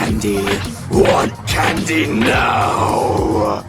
candy? Want candy now?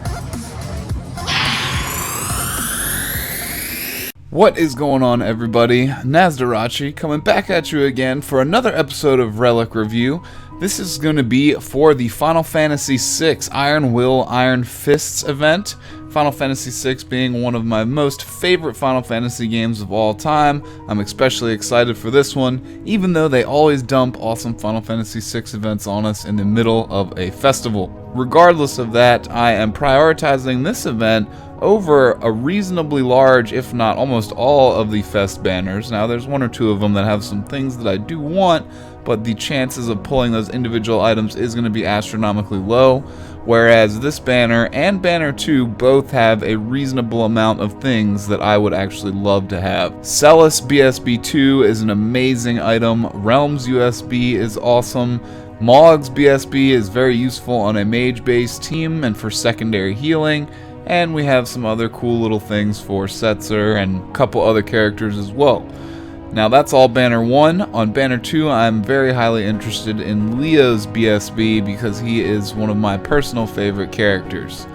What is going on, everybody? Nazdarachi coming back at you again for another episode of Relic Review. This is going to be for the Final Fantasy VI Iron Will, Iron Fists event. Final Fantasy VI being one of my most favorite Final Fantasy games of all time. I'm especially excited for this one, even though they always dump awesome Final Fantasy VI events on us in the middle of a festival. Regardless of that, I am prioritizing this event over a reasonably large, if not almost all, of the Fest banners. Now, there's one or two of them that have some things that I do want, but the chances of pulling those individual items is going to be astronomically low, whereas this banner and Banner 2 both have a reasonable amount of things that I would actually love to have. Celis BSB 2 is an amazing item. Realms USB is awesome. Mog's BSB is very useful on a mage-based team and for secondary healing. And we have some other cool little things for Setzer and a couple other characters as well. Now that's all Banner 1. On Banner 2, I'm very highly interested in Leo's BSB because he is one of my personal favorite characters.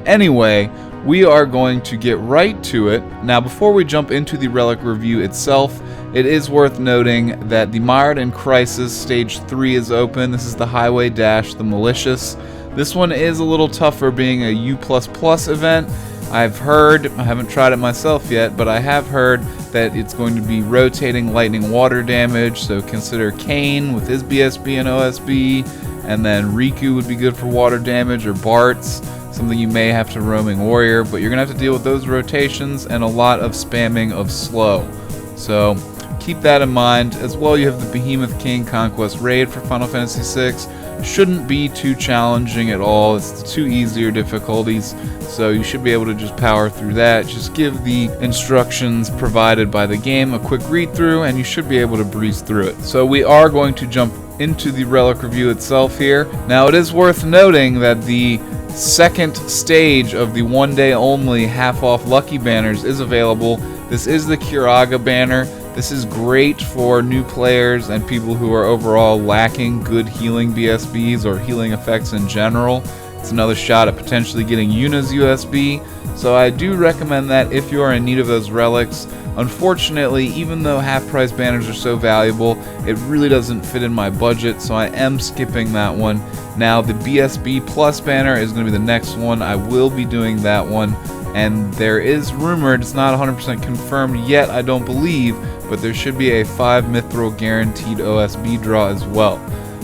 Anyway, we are going to get right to it. Now before we jump into the Relic review itself, it is worth noting that the Mired in Crisis Stage 3 is open. This is the Highway Dash, the Malicious. This one is a little tougher being a U++ event. I've heard, I haven't tried it myself yet, but I have heard that it's going to be rotating lightning water damage, so consider Kane with his BSB and OSB, and then Riku would be good for water damage, or Bart's, something you may have to Roaming Warrior, but you're going to have to deal with those rotations and a lot of spamming of slow. So keep that in mind. As well, you have the Behemoth King Conquest Raid for Final Fantasy VI. Shouldn't be too challenging at all. It's the two easier difficulties, so you should be able to just power through that. Just give the instructions provided by the game a quick read through and you should be able to breeze through it. So we are going to jump into the Relic review itself here. Now it is worth noting that the second stage of the one day only half off lucky banners is available. This is the Curaga banner. This is great for new players and people who are overall lacking good healing BSBs or healing effects in general. It's another shot at potentially getting Yuna's USB, so I do recommend that if you are in need of those relics. Unfortunately, even though half-price banners are so valuable, it really doesn't fit in my budget, so I am skipping that one. Now, the BSB Plus banner is going to be the next one. I will be doing that one, and there is rumored, it's not 100% confirmed yet, I don't believe, but there should be a 5 Mithril guaranteed OSB draw as well.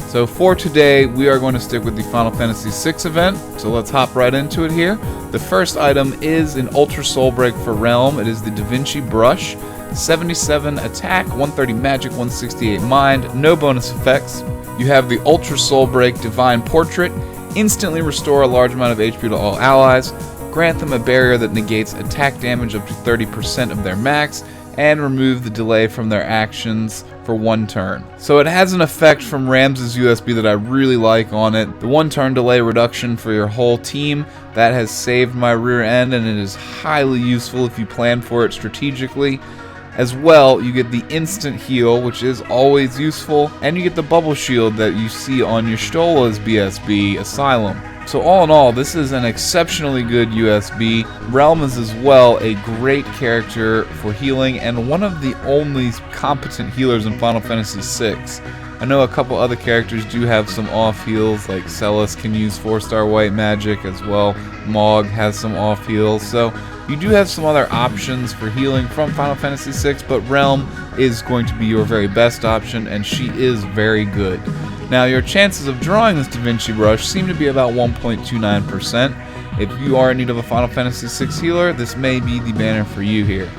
So for today, we are going to stick with the Final Fantasy VI event, so let's hop right into it here. The first item is an Ultra Soul Break for Realm. It is the Da Vinci Brush. 77 attack, 130 magic, 168 mind, no bonus effects. You have the Ultra Soul Break Divine Portrait. Instantly restore a large amount of HP to all allies. Grant them a barrier that negates attack damage up to 30% of their max, and remove the delay from their actions for 1 turn. So it has an effect from Rams's USB that I really like on it. The 1 turn delay reduction for your whole team, that has saved my rear end, and it is highly useful if you plan for it strategically. As well, you get the instant heal, which is always useful, and you get the bubble shield that you see on your Stola's BSB Asylum. So all in all, this is an exceptionally good USB. Realm is as well a great character for healing and one of the only competent healers in Final Fantasy VI. I know a couple other characters do have some off heals, like Celis can use 4-star white magic as well. Mog has some off heals, so you do have some other options for healing from Final Fantasy VI, but Realm is going to be your very best option, and she is very good. Now, your chances of drawing this Da Vinci Brush seem to be about 1.29%. If you are in need of a Final Fantasy VI healer, this may be the banner for you here.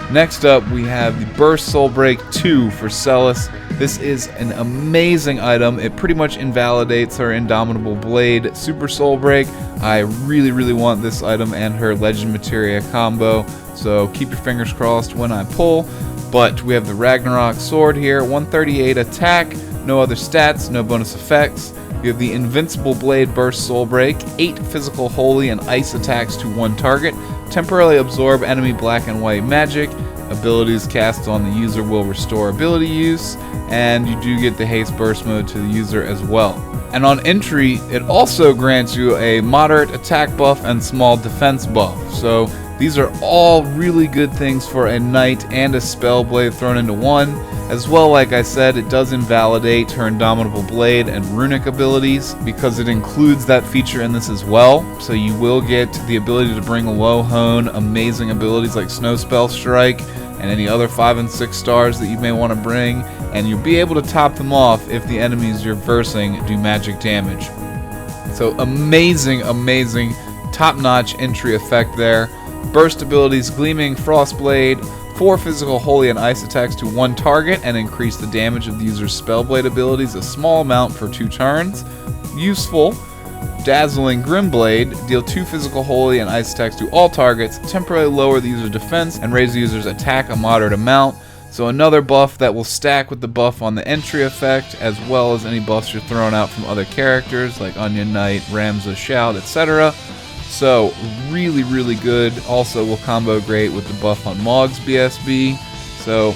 Next up, we have the Burst Soul Break 2 for Celis. This is an amazing item. It pretty much invalidates her Indomitable Blade Super Soul Break. I really want this item and her Legend Materia combo, so keep your fingers crossed when I pull. But we have the Ragnarok Sword here, 138 attack, no other stats, no bonus effects. You have the Invincible Blade Burst Soul Break, 8 physical, holy, and ice attacks to 1 target, temporarily absorb enemy black and white magic, abilities cast on the user will restore ability use, and you do get the haste burst mode to the user as well. And on entry, it also grants you a moderate attack buff and small defense buff. So these are all really good things for a knight and a spellblade thrown into one. As well, like I said, it does invalidate her Indomitable Blade and runic abilities because it includes that feature in this as well. So you will get the ability to bring low hone amazing abilities like Snow Spell Strike and any other 5 and 6 stars that you may want to bring, and you'll be able to top them off if the enemies you're versing do magic damage. So amazing, top-notch entry effect there. Burst abilities, Gleaming Frostblade, 4 physical, holy, and ice attacks to 1 target and increase the damage of the user's spellblade abilities a small amount for 2 turns. Useful. Dazzling Grimblade, deal 2 physical, holy, and ice attacks to all targets, temporarily lower the user's defense, and raise the user's attack a moderate amount. So another buff that will stack with the buff on the entry effect, as well as any buffs you're throwing out from other characters like Onion Knight, Ramza Shout, etc. So really good. Also will combo great with the buff on Mog's BSB. So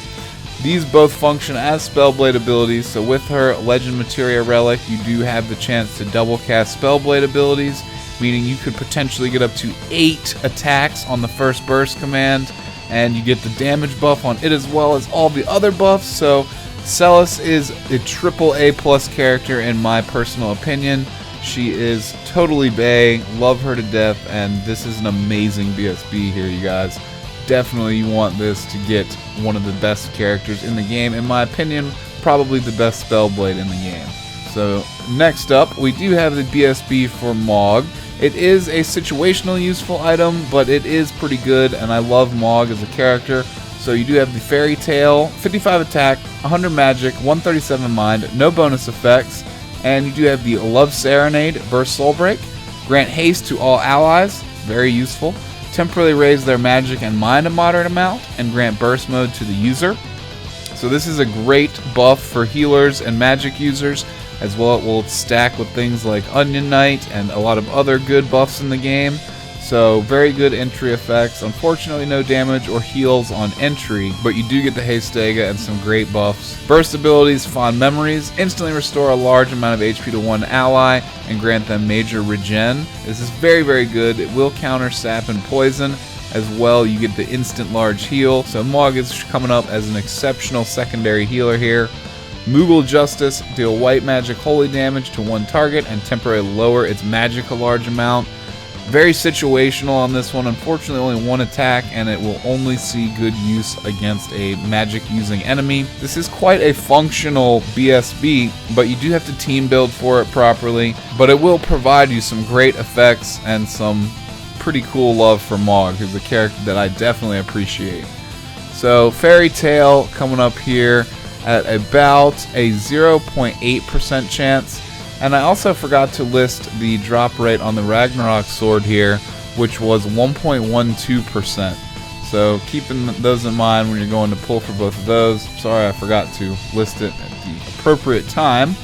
these both function as Spellblade abilities. So with her Legend Materia Relic, you do have the chance to double cast Spellblade abilities, meaning you could potentially get up to 8 attacks on the first burst command, and you get the damage buff on it as well as all the other buffs. So Celis is a AAA+ character in my personal opinion. She is totally bae, love her to death, and this is an amazing BSB here, you guys. Definitely you want this to get one of the best characters in the game. In my opinion, probably the best Spellblade in the game. So next up, we do have the BSB for Mog. It is a situational useful item, but it is pretty good, and I love Mog as a character. So you do have the Fairy Tale, 55 attack, 100 magic, 137 mind, no bonus effects. And you do have the Love Serenade, Burst Soulbreak, grant haste to all allies, very useful, temporarily raise their magic and mind a moderate amount, and grant burst mode to the user. So this is a great buff for healers and magic users, as well it will stack with things like Onion Knight and a lot of other good buffs in the game. So very good entry effects. Unfortunately no damage or heals on entry, but you do get the haste Stega and some great buffs. Burst abilities, Fond Memories, instantly restore a large amount of HP to one ally and grant them major regen. This is very good. It will counter sap and poison. As well, you get the instant large heal. So Mog is coming up as an exceptional secondary healer here. Moogle Justice, deal white magic holy damage to one target and temporarily lower its magic a large amount. Very situational on this one. Unfortunately, only 1 attack, and it will only see good use against a magic-using enemy. This is quite a functional BSB, but you do have to team build for it properly. But it will provide you some great effects and some pretty cool love for Mog, who's a character that I definitely appreciate. So, Fairy Tale coming up here at about a 0.8% chance. And I also forgot to list the drop rate on the Ragnarok sword here, which was 1.12%. So keeping those in mind when you're going to pull for both of those. Sorry I forgot to list it at the appropriate time.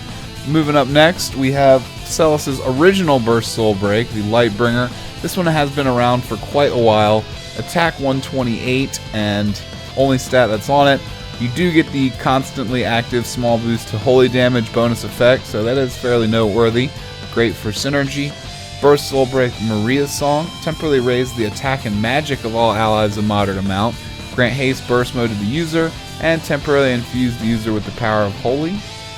Moving up next, we have Celis' original Burst Soulbreak, the Lightbringer. This one has been around for quite a while. Attack 128, and only stat that's on it. You do get the constantly active small boost to holy damage bonus effect, so that is fairly noteworthy. Great for synergy. Burst Soulbreak Maria's Song, temporarily raise the attack and magic of all allies a moderate amount, grant haste burst mode to the user, and temporarily infuse the user with the power of holy.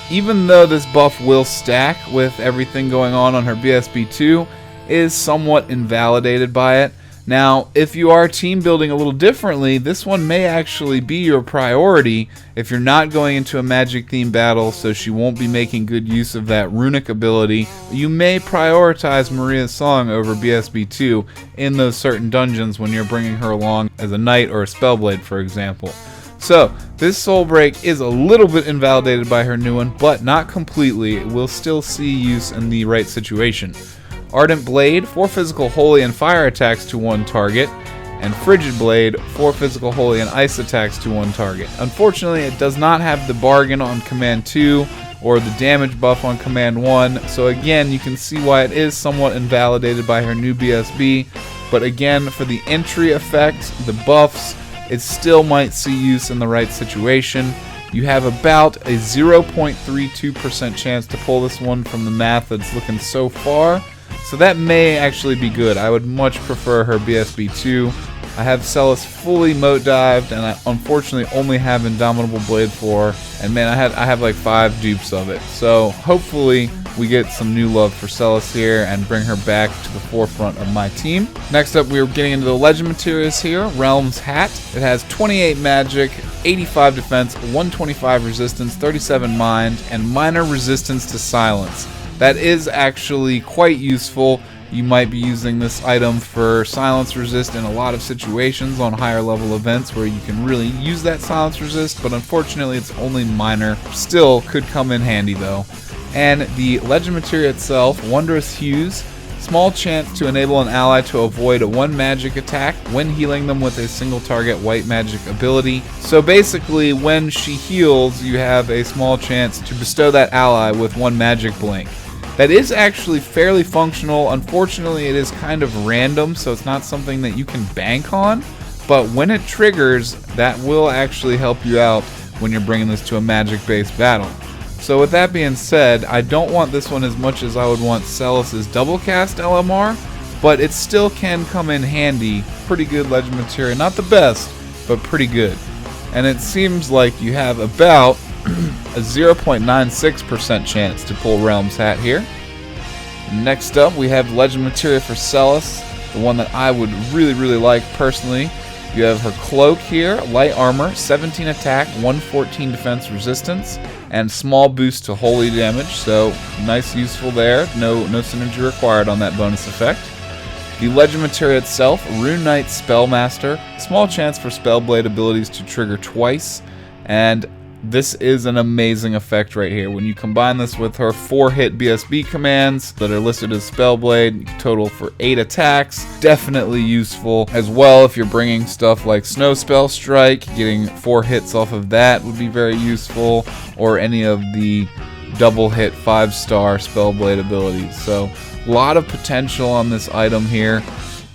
Even though this buff will stack with everything going on her BSB2, is somewhat invalidated by it. Now, if you are team building a little differently, this one may actually be your priority if you're not going into a magic themed battle, so she won't be making good use of that runic ability. You may prioritize Maria's Song over BSB2 in those certain dungeons when you're bringing her along as a knight or a spellblade, for example. So, this Soul Break is a little bit invalidated by her new one, but not completely. It will still see use in the right situation. Ardent Blade, 4 physical, holy, and fire attacks to one target, and Frigid Blade, 4 physical, holy, and ice attacks to one target. Unfortunately, it does not have the bargain on Command 2 or the damage buff on Command 1, so again, you can see why it is somewhat invalidated by her new BSB, but again, for the entry effects, the buffs, it still might see use in the right situation. You have about a 0.32% chance to pull this one from the math that's looking so far. So that may actually be good. I would much prefer her BSB2. I have Celis fully moat dived, and I unfortunately only have Indomitable Blade 4. And man, I have like 5 dupes of it. So hopefully we get some new love for Celis here and bring her back to the forefront of my team. Next up, we're getting into the legend materials here. Realm's Hat. It has 28 magic, 85 defense, 125 resistance, 37 mind, and minor resistance to silence. That is actually quite useful. You might be using this item for silence resist in a lot of situations on higher level events where you can really use that silence resist, but unfortunately it's only minor. Still could come in handy though. And the legend material itself, Wondrous Hues, small chance to enable an ally to avoid a 1 magic attack when healing them with a single target white magic ability. So basically when she heals, you have a small chance to bestow that ally with 1 magic blink. That is actually fairly functional. Unfortunately, it is kind of random, so it's not something that you can bank on. But when it triggers, that will actually help you out when you're bringing this to a magic-based battle. So with that being said, I don't want this one as much as I would want Celis's double cast LMR, but it still can come in handy. Pretty good legend material. Not the best, but pretty good. And it seems like you have about a 0.96% chance to pull Realm's Hat here. Next up, we have legend material for Celis, the one that I would really like personally. You have her cloak here, light armor, 17 attack, 114 defense resistance, and small boost to holy damage, so nice, useful there. No synergy required on that bonus effect. The legend material itself, Rune Knight Spellmaster, small chance for Spellblade abilities to trigger twice, and this is an amazing effect right here. When you combine this with her 4-hit BSB commands that are listed as Spellblade, total for 8 attacks, definitely useful. As well, if you're bringing stuff like Snow Spell Strike, getting 4 hits off of that would be very useful, or any of the double hit 5-star Spellblade abilities. So, a lot of potential on this item here.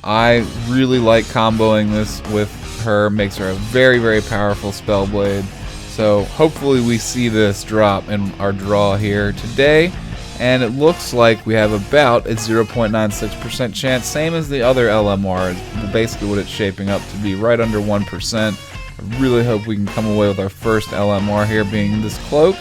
I really like comboing this with her, makes her a very powerful Spellblade. So hopefully we see this drop in our draw here today, and it looks like we have about a 0.96% chance, same as the other LMR, basically what it's shaping up to be, right under 1%. I really hope we can come away with our first LMR here being this cloak.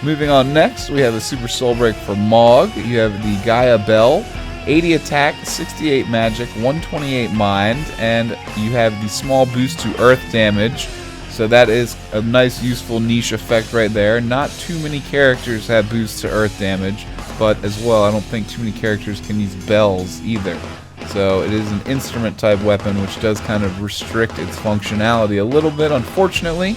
Moving on next, we have a Super Soul Break for Mog. You have the Gaia Bell, 80 attack, 68 magic, 128 mind, and you have the small boost to earth damage. So that is a nice, useful niche effect right there. Not too many characters have boosts to earth damage, but as well, I don't think too many characters can use bells either. So it is an instrument type weapon, which does kind of restrict its functionality a little bit, unfortunately.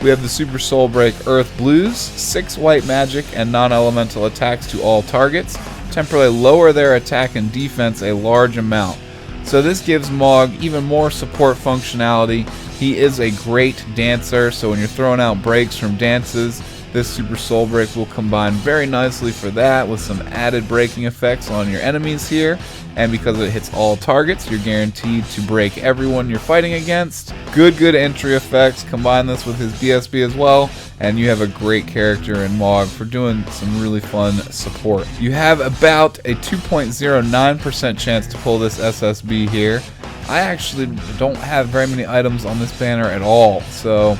We have the Super Soul Break Earth Blues, 6 white magic and non-elemental attacks to all targets. Temporarily lower their attack and defense a large amount. So this gives Mog even more support functionality. He is a great dancer, so when you're throwing out breaks from dances, this Super Soul Break will combine very nicely for that, with some added breaking effects on your enemies here. And because it hits all targets, you're guaranteed to break everyone you're fighting against. Good entry effects. Combine this with his BSB as well, and you have a great character in Mog for doing some really fun support. You have about a 2.09% chance to pull this SSB here. I actually don't have very many items on this banner at all, so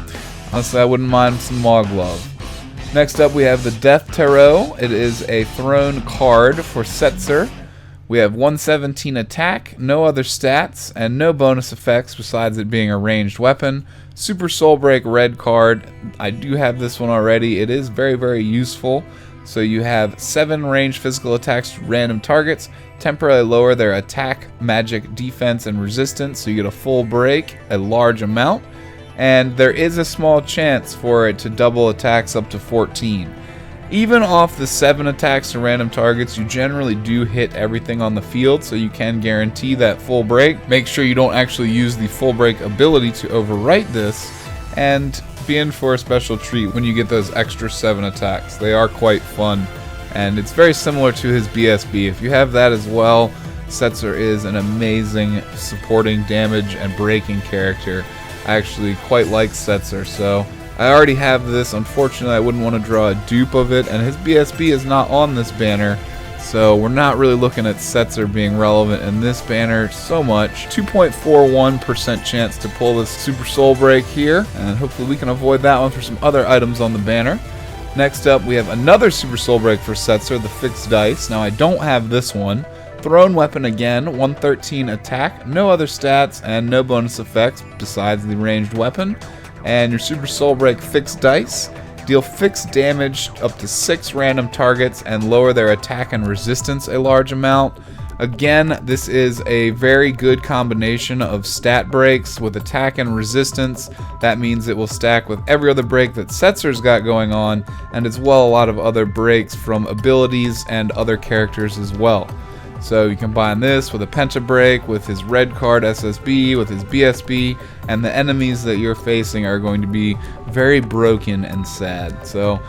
honestly I wouldn't mind some Mog love. Next up we have the Death Tarot. It is a throne card for Setzer. We have 117 attack, no other stats, and no bonus effects besides it being a ranged weapon. Super Soul Break red card. I do have this one already. It is very useful. So you have 7 ranged physical attacks to random targets, temporarily lower their attack, magic, defense, and resistance, so you get a full break, a large amount, and there is a small chance for it to double attacks up to 14. Even off the 7 attacks to random targets, you generally do hit everything on the field, so you can guarantee that full break. Make sure you don't actually use the full break ability to overwrite this, and be in for a special treat when you get those extra 7 attacks. They are quite fun, and it's very similar to his BSB. If you have that as well, Setzer is an amazing supporting damage and breaking character. I actually quite like Setzer, so I already have this. Unfortunately, I wouldn't want to draw a dupe of it, and his BSB is not on this banner, so we're not really looking at Setzer being relevant in this banner so much. 2.41% chance to pull this Super Soul Break here, and hopefully we can avoid that one for some other items on the banner. Next up, we have another Super Soul Break for Setzer, the Fixed Dice. Now, I don't have this one. Thrown weapon again, 113 attack, no other stats, and no bonus effects besides the ranged weapon. And your Super Soul Break Fixed Dice. Deal fixed damage up to 6 random targets and lower their attack and resistance a large amount. Again, this is a very good combination of stat breaks with attack and resistance. That means it will stack with every other break that Setzer's got going on, and as well a lot of other breaks from abilities and other characters as well. So you combine this with a Penta break, with his red card SSB, with his BSB, and the enemies that you're facing are going to be very broken and sad. So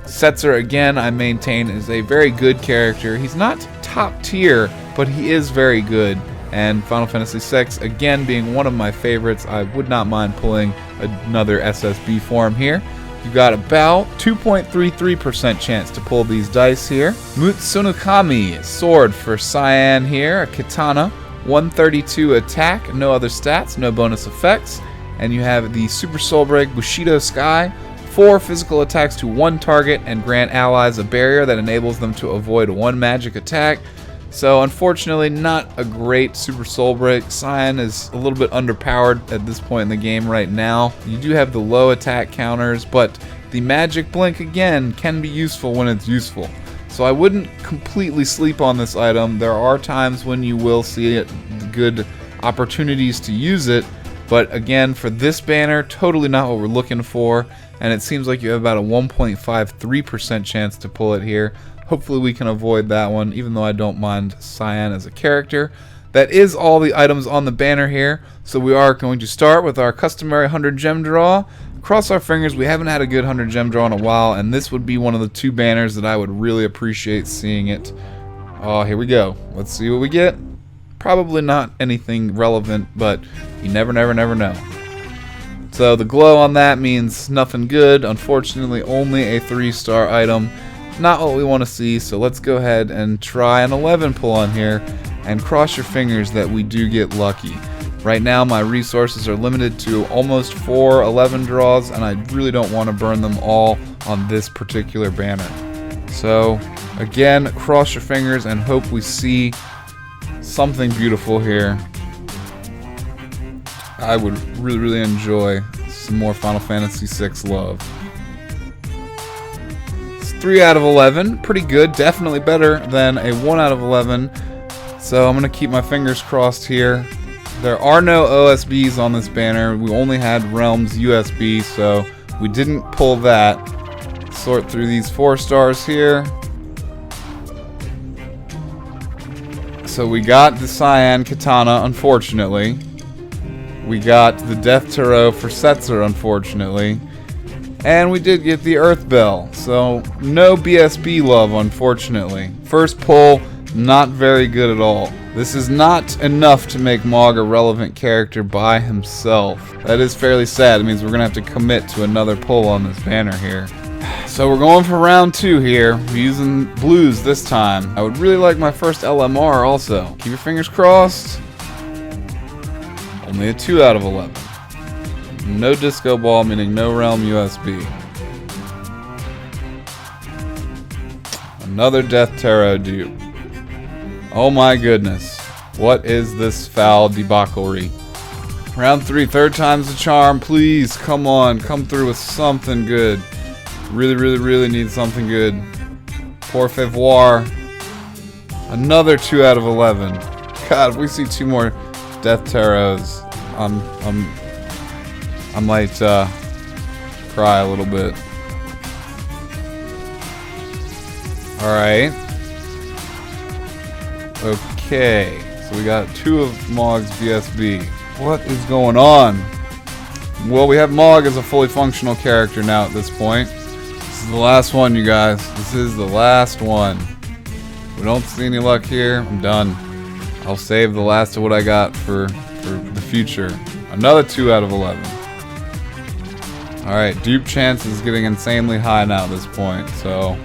Setzer, again, I maintain, is a very good character. He's not top tier, but he is very good. And Final Fantasy VI, again, being one of my favorites, I would not mind pulling another SSB for him here. You got about 2.33% chance to pull these dice here. Mutsunukami, sword for Cyan here, a katana, 132 attack, no other stats, no bonus effects. And you have the Super Soul Break Bushido Sky, 4 physical attacks to 1 target and grant allies a barrier that enables them to avoid 1 magic attack. So unfortunately, not a great Super Soul Break. Cyan is a little bit underpowered at this point in the game right now. You do have the low attack counters, but the Magic Blink, again, can be useful when it's useful. So I wouldn't completely sleep on this item. There are times when you will see it, good opportunities to use it, but again, for this banner, totally not what we're looking for, and it seems like you have about a 1.53% chance to pull it here. Hopefully we can avoid that one, even though I don't mind Cyan as a character. That is all the items on the banner here, so we are going to start with our customary 100 gem draw. Cross our fingers, we haven't had a good 100 gem draw in a while, and this would be one of the 2 banners that I would really appreciate seeing it. Oh, here we go. Let's see what we get. Probably not anything relevant, but you never know. So the glow on that means nothing good. Unfortunately, only a 3-star item. Not what we want to see, so let's go ahead and try an 11 pull on here and cross your fingers that we do get lucky. Right now my resources are limited to almost 4 11 draws, and I really don't want to burn them all on this particular banner. So again, cross your fingers and hope we see something beautiful here. I would really enjoy some more Final Fantasy VI love. 3 out of 11, pretty good, definitely better than a 1 out of 11, so I'm going to keep my fingers crossed here. There are no OSBs on this banner, we only had Realms USB, so we didn't pull that. Sort through these 4 stars here. So we got the Cyan Katana, unfortunately. We got the Death Tarot for Setzer, unfortunately. And we did get the Earth Bell, so no BSB love, unfortunately. First pull, not very good at all. This is not enough to make Mog a relevant character by himself. That is fairly sad. It means we're going to have to commit to another pull on this banner here. So we're going for round 2 here. We're using blues this time. I would really like my first LMR also. Keep your fingers crossed. Only a 2 out of 11. No disco ball, meaning no realm USB. Another Death Tarot dupe. Oh my goodness. What is this foul debauchery? Round 3, 3rd time's the charm. Please, come on. Come through with something good. Really need something good. Pour favor. Another 2 out of 11. God, if we see 2 more Death Tarots, I might cry a little bit. Alright. Okay. So we got 2 of Mog's BSB. What is going on? Well, we have Mog as a fully functional character now at this point. This is the last one, you guys. This is the last one. If we don't see any luck here, I'm done. I'll save the last of what I got for the future. Another 2 out of 11. Alright, dupe chance is getting insanely high now at this point, so...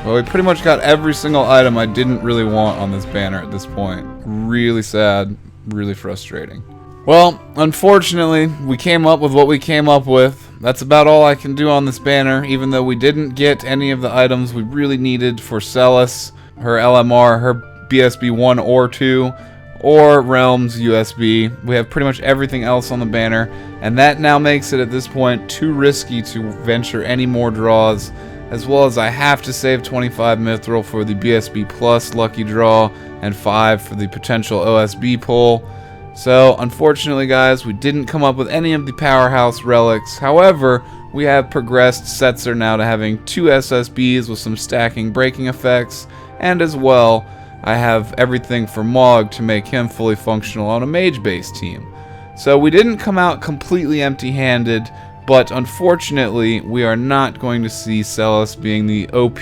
Well, we pretty much got every single item I didn't really want on this banner at this point. Really sad, really frustrating. Well, unfortunately, we came up with what we came up with. That's about all I can do on this banner, even though we didn't get any of the items we really needed for Celis, her LMR, her BSB 1 or 2, or Realms USB. We have pretty much everything else on the banner, and that now makes it at this point too risky to venture any more draws, as well as I have to save 25 Mithril for the BSB Plus lucky draw and 5 for the potential OSB pull. So, unfortunately guys, we didn't come up with any of the powerhouse relics. However, we have progressed Setzer now to having 2 SSBs with some stacking breaking effects, and as well, I have everything for Mog to make him fully functional on a mage-based team. So we didn't come out completely empty-handed, but unfortunately, we are not going to see Celis being the OP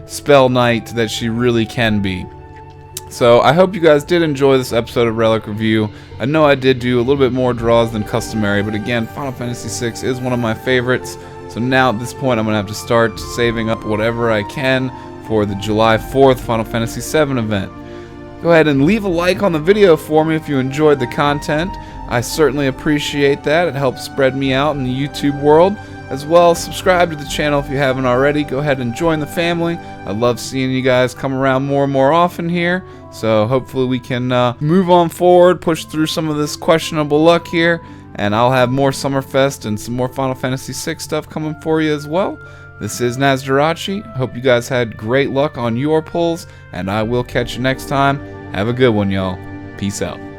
spell knight that she really can be. So I hope you guys did enjoy this episode of Relic Review. I know I did do a little bit more draws than customary, but again, Final Fantasy VI is one of my favorites. So now at this point, I'm going to have to start saving up whatever I can for the July 4th Final Fantasy VII event. Go ahead and leave a like on the video for me if you enjoyed the content. I certainly appreciate that. It helps spread me out in the YouTube world. As well, subscribe to the channel if you haven't already. Go ahead and join the family. I love seeing you guys come around more and more often here. So hopefully we can move on forward, push through some of this questionable luck here, and I'll have more Summerfest and some more Final Fantasy VI stuff coming for you as well. This is Djpretzel. Hope you guys had great luck on your pulls, and I will catch you next time. Have a good one, y'all. Peace out.